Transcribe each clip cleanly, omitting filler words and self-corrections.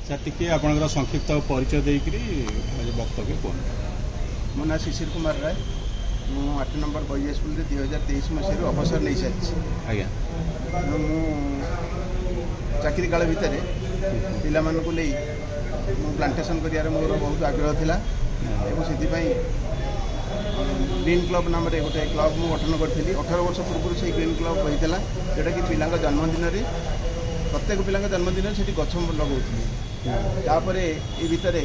Sir ଟିକେ ଆପଣଙ୍କର ସଂକ୍ଷିପ୍ତ ପରିଚୟ ଦେଇକରି ବକ୍ତବ୍ୟ କୁହନ୍ତୁ। ମୋ ନାଁ ଶିଶିର କୁମାର ରାୟ। ମୁଁ 8 ନମ୍ବର ବଏଜ୍ ସ୍କୁଲରେ 2023 ମସିହାରୁ ଅବସର ନେଇସାରିଛି। ଆଜ୍ଞା। ମୁଁ ଚାକିରି କାଳ ଭିତରେ ପିଲାମାନଙ୍କୁ ନେଇ ମୁଁ ପ୍ଲାଣ୍ଟେସନ୍ କରିବାରେ ମୋର ବହୁତ ଆଗ୍ରହ ଥିଲା ଏବଂ ସେଥିପାଇଁ ଗ୍ରୀନ୍ କ୍ଲବ୍ ନାମରେ ଗୋଟେ କ୍ଲବ୍ ମୁଁ ଗଠନ କରିଥିଲି। 18 ବର୍ଷ ପୂର୍ବରୁ ସେହି ଗ୍ରୀନ୍ କ୍ଲବ୍ ହୋଇଥିଲା, ଯେଉଁଟାକି ପିଲାଙ୍କ ଜନ୍ମଦିନରେ ପ୍ରତ୍ୟେକ ପିଲାଙ୍କ ଜନ୍ମଦିନରେ ସେଠି ଗଛ ଲଗାଉଥିଲି। ତାପରେ ଏ ଭିତରେ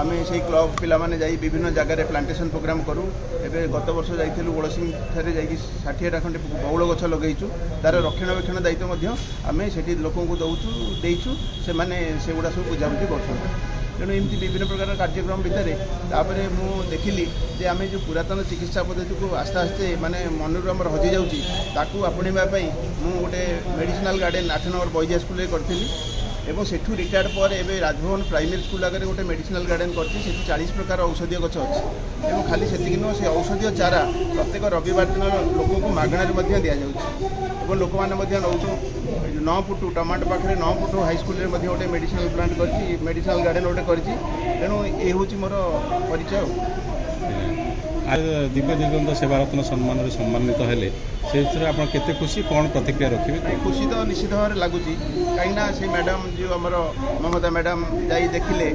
ଆମେ ସେହି କ୍ଲବ୍ ପିଲାମାନେ ଯାଇ ବିଭିନ୍ନ ଜାଗାରେ ପ୍ଲାଣ୍ଟେସନ୍ ପ୍ରୋଗ୍ରାମ୍ କରୁ। ଏବେ ଗତ ବର୍ଷ ଯାଇଥିଲୁ ଓଳସିଂଠାରେ ଯାଇକି 60ଟା ଖଣ୍ଡେ ବଉଳ ଗଛ ଲଗାଇଛୁ। ତା'ର ରକ୍ଷଣାବେକ୍ଷଣ ଦାୟିତ୍ୱ ମଧ୍ୟ ଆମେ ସେଠି ଲୋକଙ୍କୁ ଦେଇଛୁ, ସେମାନେ ସେଗୁଡ଼ା ସବୁ ବୁଝାବୁଝି କରୁଛନ୍ତି। ତେଣୁ ଏମିତି ବିଭିନ୍ନ ପ୍ରକାର କାର୍ଯ୍ୟକ୍ରମ ଭିତରେ ତାପରେ ମୁଁ ଦେଖିଲି ଯେ ଆମେ ଯେଉଁ ପୁରାତନ ଚିକିତ୍ସା ପଦ୍ଧତିକୁ ଆସ୍ତେ ଆସ୍ତେ ମାନେ ମନରୁ ଆମର ହଜିଯାଉଛି, ତାକୁ ଆପଣେଇବା ପାଇଁ ମୁଁ ଗୋଟେ ମେଡ଼ିସିନାଲ୍ ଗାର୍ଡ଼େନ୍ 8 ନମ୍ବର ବଏଜ୍ ସ୍କୁଲରେ କରିଥିଲି ଏବଂ ସେଠୁ ରିଟାୟାର୍ଡ ପରେ ଏବେ ରାଜଭବନ ପ୍ରାଇମେରୀ ସ୍କୁଲ ଆଗରେ ଗୋଟେ ମେଡ଼ିସିନାଲ୍ ଗାର୍ଡ଼େନ୍ କରିଛି। ସେଠି 40 ପ୍ରକାର ଔଷଧୀୟ ଗଛ ଅଛି ଏବଂ ଖାଲି ସେତିକି ନୁହଁ, ସେ ଔଷଧୀୟ ଚାରା ପ୍ରତ୍ୟେକ ରବିବାର ଦିନ ଲୋକଙ୍କୁ ମାଗଣାରେ ମଧ୍ୟ ଦିଆଯାଉଛି ଏବଂ ଲୋକମାନେ ମଧ୍ୟ ନେଉଛୁ। 9 ଫୁଟ ଟମାଟୋ ପାଖରେ 9 ଫୁଟ ହାଇସ୍କୁଲରେ ମଧ୍ୟ ଗୋଟେ ମେଡ଼ିସିନାଲ୍ ପ୍ଲାଣ୍ଟ କରିଛି, ମେଡ଼ିସିନାଲ୍ ଗାର୍ଡ଼େନ୍ ଗୋଟେ କରିଛି। ତେଣୁ ଏ ହେଉଛି ମୋର ପରିଚୟ। ଦିବ୍ୟ ଦିଗନ୍ତ ସେବାରତ୍ନ ସମ୍ମାନରେ ସମ୍ମାନିତ ହେଲେ ସେଥିରେ ଆପଣ କେତେ ଖୁସି, କ'ଣ ପ୍ରତିକ୍ରିୟା ରଖିବେ? ଖୁସି ତ ନିଶ୍ଚିତ ଭାବରେ ଲାଗୁଛି, କାହିଁକିନା ସେ ମ୍ୟାଡ଼ାମ୍ ଯେଉଁ ଆମର ମମତା ମ୍ୟାଡ଼ାମ୍ ଯାଇ ଦେଖିଲେ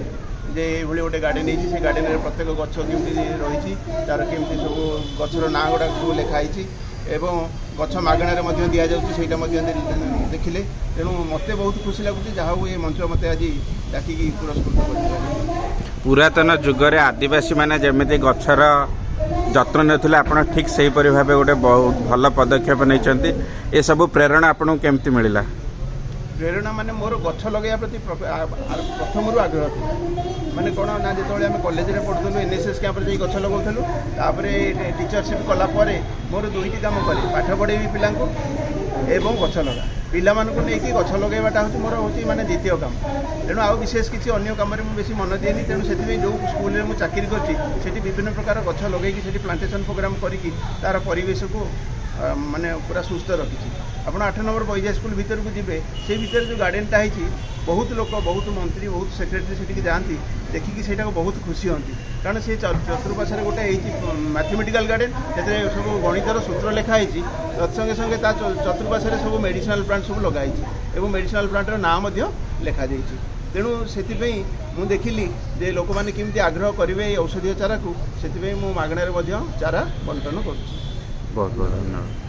ଯେ ଏଇଭଳି ଗୋଟେ ଗାର୍ଡ଼େନ୍ ହେଇଛି, ସେ ଗାର୍ଡ଼େନ୍ରେ ପ୍ରତ୍ୟେକ ଗଛ କେମିତି ରହିଛି, ତା'ର କେମିତି ସବୁ ଗଛର ନାଁ ଗୁଡ଼ାକ ସବୁ ଲେଖା ହେଇଛି ଏବଂ ଗଛ ମାଗଣାରେ ମଧ୍ୟ ଦିଆଯାଉଛି, ସେଇଟା ମଧ୍ୟ ଦେଖିଲେ। ତେଣୁ ମୋତେ ବହୁତ ଖୁସି ଲାଗୁଛି, ଯାହା ହଉ ଏ ମଞ୍ଚ ମୋତେ ଆଜି ଡାକିକି ପୁରସ୍କୃତ କରିଥିଲା। ପୁରାତନ ଯୁଗରେ ଆଦିବାସୀମାନେ ଯେମିତି ଗଛର ଯତ୍ନ ନେଉଥିଲେ, ଆପଣ ଠିକ୍ ସେହିପରି ଭାବେ ଗୋଟେ ବହୁତ ଭଲ ପଦକ୍ଷେପ ନେଇଛନ୍ତି। ଏସବୁ ପ୍ରେରଣା ଆପଣଙ୍କୁ କେମିତି ମିଳିଲା? ପ୍ରେରଣା ମାନେ ମୋର ଗଛ ଲଗାଇବା ପ୍ରତି ପ୍ରଥମରୁ ଆଗ୍ରହ ଥିଲା। ମାନେ କ'ଣ ନା, ଯେତେବେଳେ ଆମେ କଲେଜରେ ପଢ଼ୁଥିଲୁ NSS କ୍ୟାମ୍ପରେ ଯାଇ ଗଛ ଲଗାଉଥିଲୁ, ତାପରେ ଟିଚରସିପ୍ କଲା ପରେ ମୋର 2ଟି କାମ କଲି, ପାଠ ପଢ଼େଇବି ପିଲାଙ୍କୁ ଏବଂ ଗଛ ଲଗା। ପିଲାମାନଙ୍କୁ ନେଇକି ଗଛ ଲଗାଇବାଟା ହେଉଛି ମାନେ ଦ୍ୱିତୀୟ କାମ। ତେଣୁ ଆଉ ବିଶେଷ କିଛି ଅନ୍ୟ କାମରେ ମୁଁ ବେଶୀ ମନ ଦିଏନି। ତେଣୁ ସେଥିପାଇଁ ଯେଉଁ ସ୍କୁଲରେ ମୁଁ ଚାକିରି କରିଛି ସେଠି ବିଭିନ୍ନ ପ୍ରକାର ଗଛ ଲଗାଇକି ସେଠି ପ୍ଲାଣ୍ଟେସନ୍ ପ୍ରୋଗ୍ରାମ୍ କରିକି ତା'ର ପରିବେଶକୁ ମାନେ ପୁରା ସୁସ୍ଥ ରଖିଛି। ଆପଣ 8 ନମ୍ବର ବଏଜ୍ ସ୍କୁଲ ଭିତରକୁ ଯିବେ, ସେଇ ଭିତରେ ଯେଉଁ ଗାର୍ଡ଼େନ୍ଟା ହେଇଛି, ବହୁତ ଲୋକ, ବହୁତ ମନ୍ତ୍ରୀ, ବହୁତ ସେକ୍ରେଟାରୀ ସେଠିକି ଯାଆନ୍ତି, ଦେଖିକି ସେଇଟାକୁ ବହୁତ ଖୁସି ହୁଅନ୍ତି। କାରଣ ସେ ଚତୁର୍ପାର୍ଶ୍ୱରେ ଗୋଟେ ହେଇଛି ମ୍ୟାଥମେଟିକାଲ୍ ଗାର୍ଡ଼େନ୍, ସେଥିରେ ସବୁ ଗଣିତର ସୂତ୍ର ଲେଖା ହେଇଛି, ତତ୍ସଙ୍ଗେ ସଙ୍ଗେ ତା ଚତୁର୍ପାର୍ଶ୍ୱରେ ସବୁ ମେଡ଼ିସିନାଲ୍ ପ୍ଲାଣ୍ଟ ସବୁ ଲଗାହେଇଛି ଏବଂ ମେଡ଼ିସିନାଲ୍ ପ୍ଲାଣ୍ଟର ନାଁ ମଧ୍ୟ ଲେଖାଯାଇଛି। ତେଣୁ ସେଥିପାଇଁ ମୁଁ ଦେଖିଲି ଯେ ଲୋକମାନେ କେମିତି ଆଗ୍ରହ କରିବେ এই ଔଷଧୀୟ ଚାରାକୁ, ସେଥିପାଇଁ ମୁଁ ମାଗଣାରେ ମଧ୍ୟ ଚାରା ବଣ୍ଟନ କରୁଛି। ବହୁତ ବହୁତ ଧନ୍ୟବାଦ।